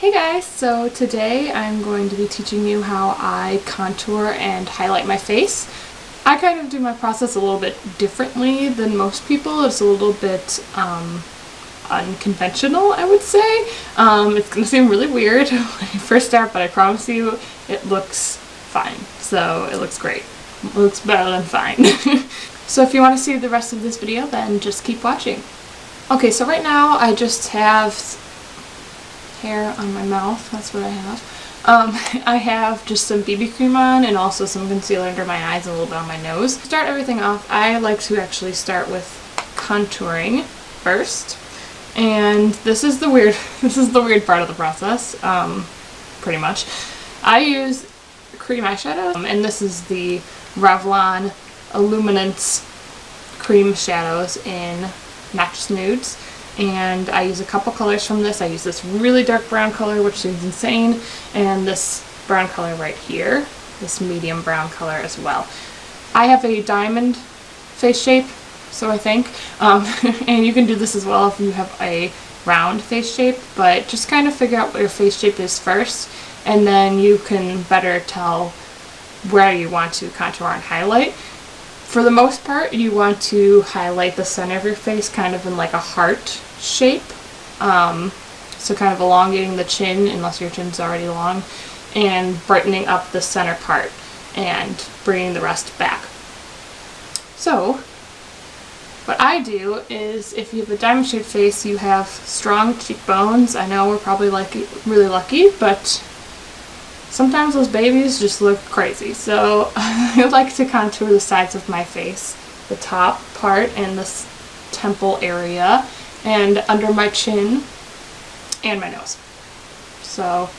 Hey guys, so today I'm going to be teaching you how I contour and highlight my face. I kind of do my process a little bit differently than most people. It's a little bit unconventional, I would say. It's going to seem really weird when you first start, but I promise you it looks fine. So it looks great. It looks better than fine. So if you want to see the rest of this video, then just keep watching. Okay, so right now I just have hair on my mouth. That's what I have. I have just some BB cream on and also some concealer under my eyes and a little bit on my nose. To start everything off, I like to actually start with contouring first. And this is the weird part of the process, pretty much. I use cream eyeshadow, and this is the Revlon Illuminance cream shadows in not just nudes. And I use a couple colors from this. I use this really dark brown color, which seems insane, and this brown color right here, this medium brown color as well. I have a diamond face shape, so I think, and you can do this as well if you have a round face shape, but just kind of figure out what your face shape is first, and then you can better tell where you want to contour and highlight. For the most part, you want to highlight the center of your face kind of in like a heart shape. So kind of elongating the chin, unless your chin's already long, and brightening up the center part and bringing the rest back. So what I do is, if you have a diamond shaped face, you have strong cheekbones. I know we're probably really lucky, but sometimes those babies just look crazy. So I like to contour the sides of my face, the top part and this temple area, and under my chin and my nose. So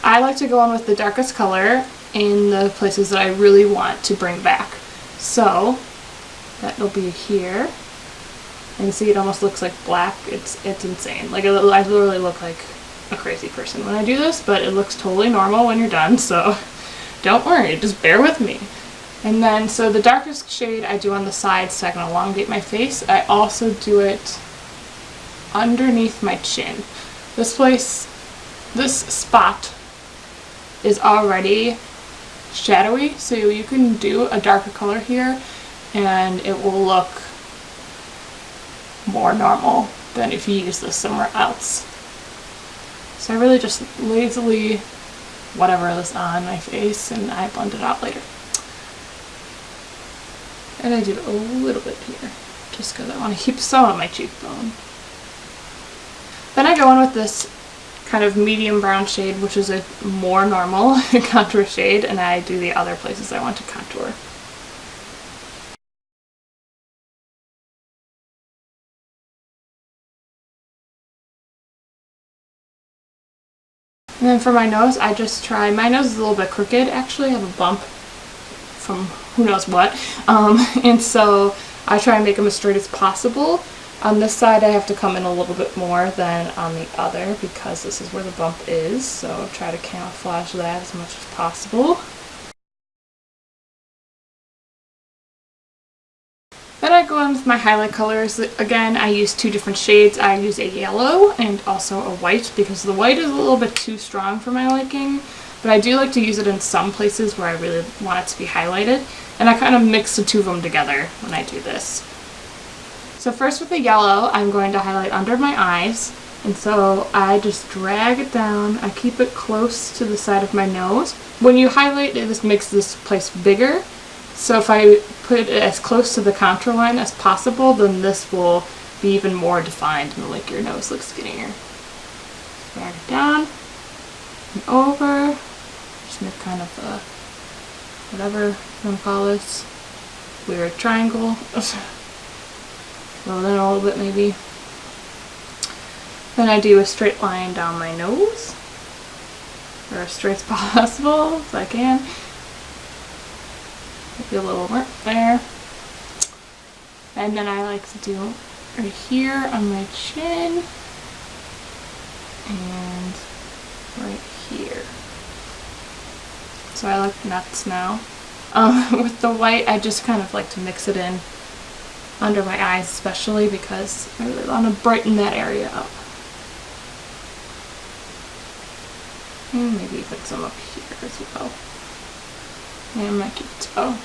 I like to go in with the darkest color in the places that I really want to bring back. So that'll be here. And see, it almost looks like black. It's insane. Like, I literally look like a crazy person when I do this, but it looks totally normal when you're done, so don't worry, just bear with me. And then, so the darkest shade I do on the sides so I can elongate my face. I also do it underneath my chin. This spot is already shadowy, so you can do a darker color here and it will look more normal than if you use this somewhere else. So I really just lazily whatever this on my face and I blend it out later. And I do a little bit here, just because I want to keep some on my cheekbone. Then I go in with this kind of medium brown shade, which is a more normal contour shade, and I do the other places I want to contour. And then for my nose, I just try, my nose is a little bit crooked actually. I have a bump from who knows what, and so I try and make them as straight as possible. On this side I have to come in a little bit more than on the other because this is where the bump is, so try to camouflage that as much as possible. Then I go in with my highlight colors. Again, I use two different shades. I use a yellow and also a white because the white is a little bit too strong for my liking, but I do like to use it in some places where I really want it to be highlighted, and I kind of mix the two of them together when I do this. So first with the yellow, I'm going to highlight under my eyes, and so I just drag it down. I keep it close to the side of my nose. When you highlight, it just makes this place bigger. So if I put it as close to the contour line as possible, then this will be even more defined and make your nose look skinnier. Drag it down and over. Just make kind of a, whatever you want to call this, weird triangle. Roll in a little bit maybe. Then I do a straight line down my nose, or as straight as possible as I can. Maybe a little mark there. And then I like to do right here on my chin and right here. So I look nuts now. With the white, I just kind of like to mix it in under my eyes, especially because I really want to brighten that area up. And maybe put some up here as well. And my cute bow.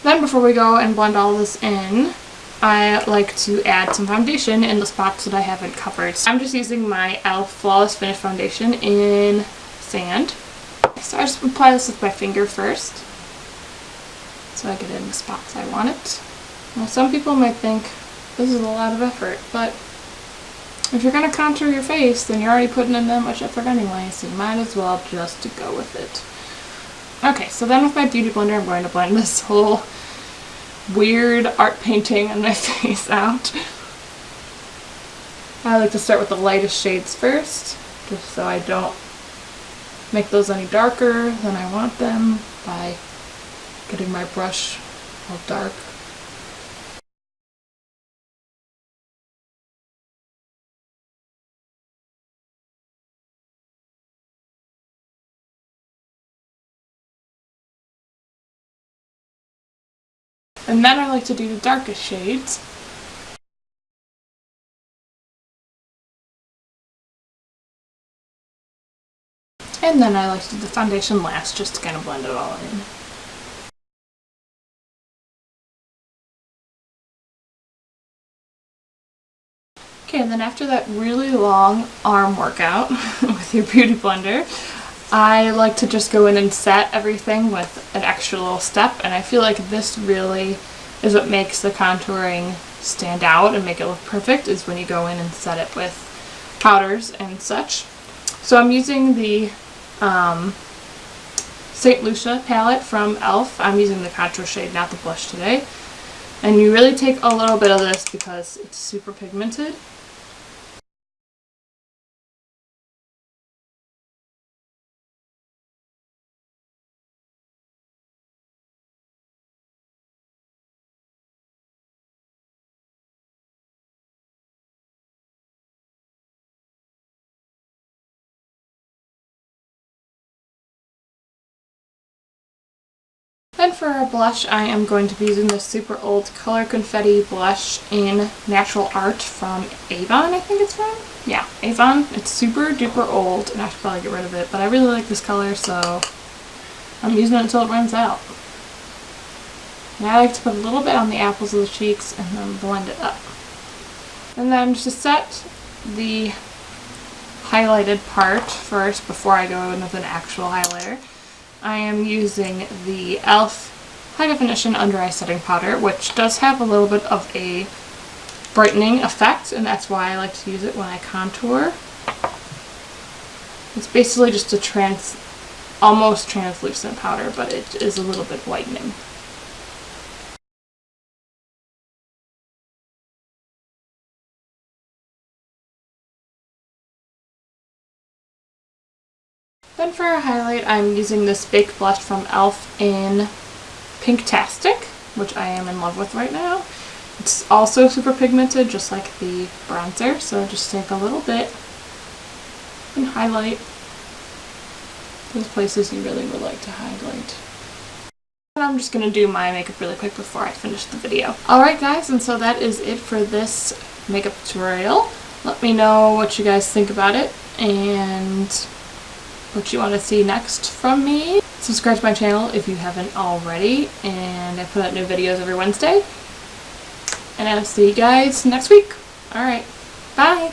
Then before we go and blend all this in, I like to add some foundation in the spots that I haven't covered. So I'm just using my e.l.f. Flawless Finish Foundation in Sand. So I just apply this with my finger first, so I get it in the spots I want it. Now some people might think this is a lot of effort, but if you're going to contour your face, then you're already putting in that much effort anyway, so you might as well just go with it. Okay, so then with my beauty blender, I'm going to blend this whole weird art painting on my face out. I like to start with the lightest shades first, just so I don't make those any darker than I want them by getting my brush all dark. And then I like to do the darkest shades. And then I like to do the foundation last, just to kind of blend it all in. Okay, and then after that really long arm workout with your beauty blender, I like to just go in and set everything with an extra little step, and I feel like this really is what makes the contouring stand out and make it look perfect, is when you go in and set it with powders and such. So I'm using the St. Lucia palette from e.l.f. I'm using the contour shade, not the blush today. And you really take a little bit of this because it's super pigmented. Then for our blush, I am going to be using this super old Color Confetti blush in Natural Art from Avon, I think it's from? Yeah, Avon. It's super duper old, and I should probably get rid of it, but I really like this color, so I'm using it until it runs out. And I like to put a little bit on the apples of the cheeks and then blend it up. And then just to set the highlighted part first before I go in with an actual highlighter, I am using the e.l.f. High Definition Under Eye Setting Powder, which does have a little bit of a brightening effect, and that's why I like to use it when I contour. It's basically just a almost translucent powder, but it is a little bit whitening. Then for a highlight, I'm using this baked blush from e.l.f. in Pinktastic, which I am in love with right now. It's also super pigmented, just like the bronzer, so just take a little bit and highlight those places you really would like to highlight. And I'm just going to do my makeup really quick before I finish the video. Alright guys, and so that is it for this makeup tutorial. Let me know what you guys think about it and what you want to see next from me. Subscribe to my channel if you haven't already, and I put out new videos every Wednesday. And I'll see you guys next week. Alright, bye!